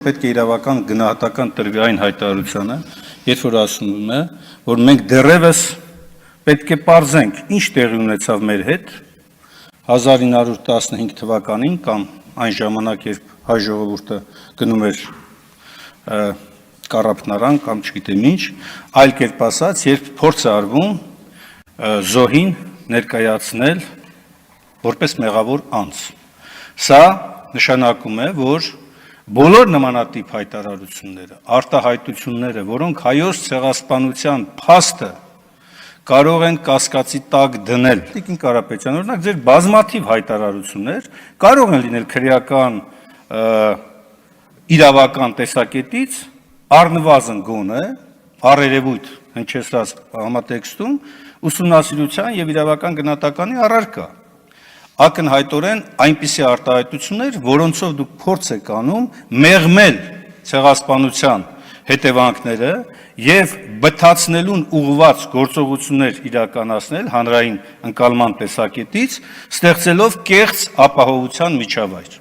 Պետք է իրավական գնահատական տրվի այն հայտարարությանը, երբ որ ասում է, որ մենք դեռևս պետք է պարզենք, ինչ տեղի ունեցավ մեր հետ 1915 թվականին կամ այն ժամանակ, երբ հայ ժողովուրդը գնում էր կառափնարան կամ չգիտեմ ինչ, այլ կերպ ասած, երբ փորձ է արվում զոհին ներկայացնել որպես մեղավոր անձ։ Սա նշանակում է, որ բոլոր նմանատիպ հայտարարությունները, արտահայտությունները, որոնք հայոց ցեղասպանության փաստը կարող են կասկածի տակ դնել։ Տիկին Կարապետյան, օրինակ ձեր բազմաթիվ հայտարարություններ կարող են լինել քրեական իրավական տեսակետից առնվազն գոնե առերևույթ հնչեցրած համատեքստում ուսումնասիրության եւ իրավական գնահատականի առարկա։ Ակնհայտորեն այնպիսի արտահայտություններ, որոնցով դուք փորձ եք անում մեղմել ցեղասպանության հետևանքները եւ բթացնելուն ուղղված գործողություններ իրականացնել հանրային ընկալման տեսակետից, ստեղծելով կեղծ ապահովության միջավայր։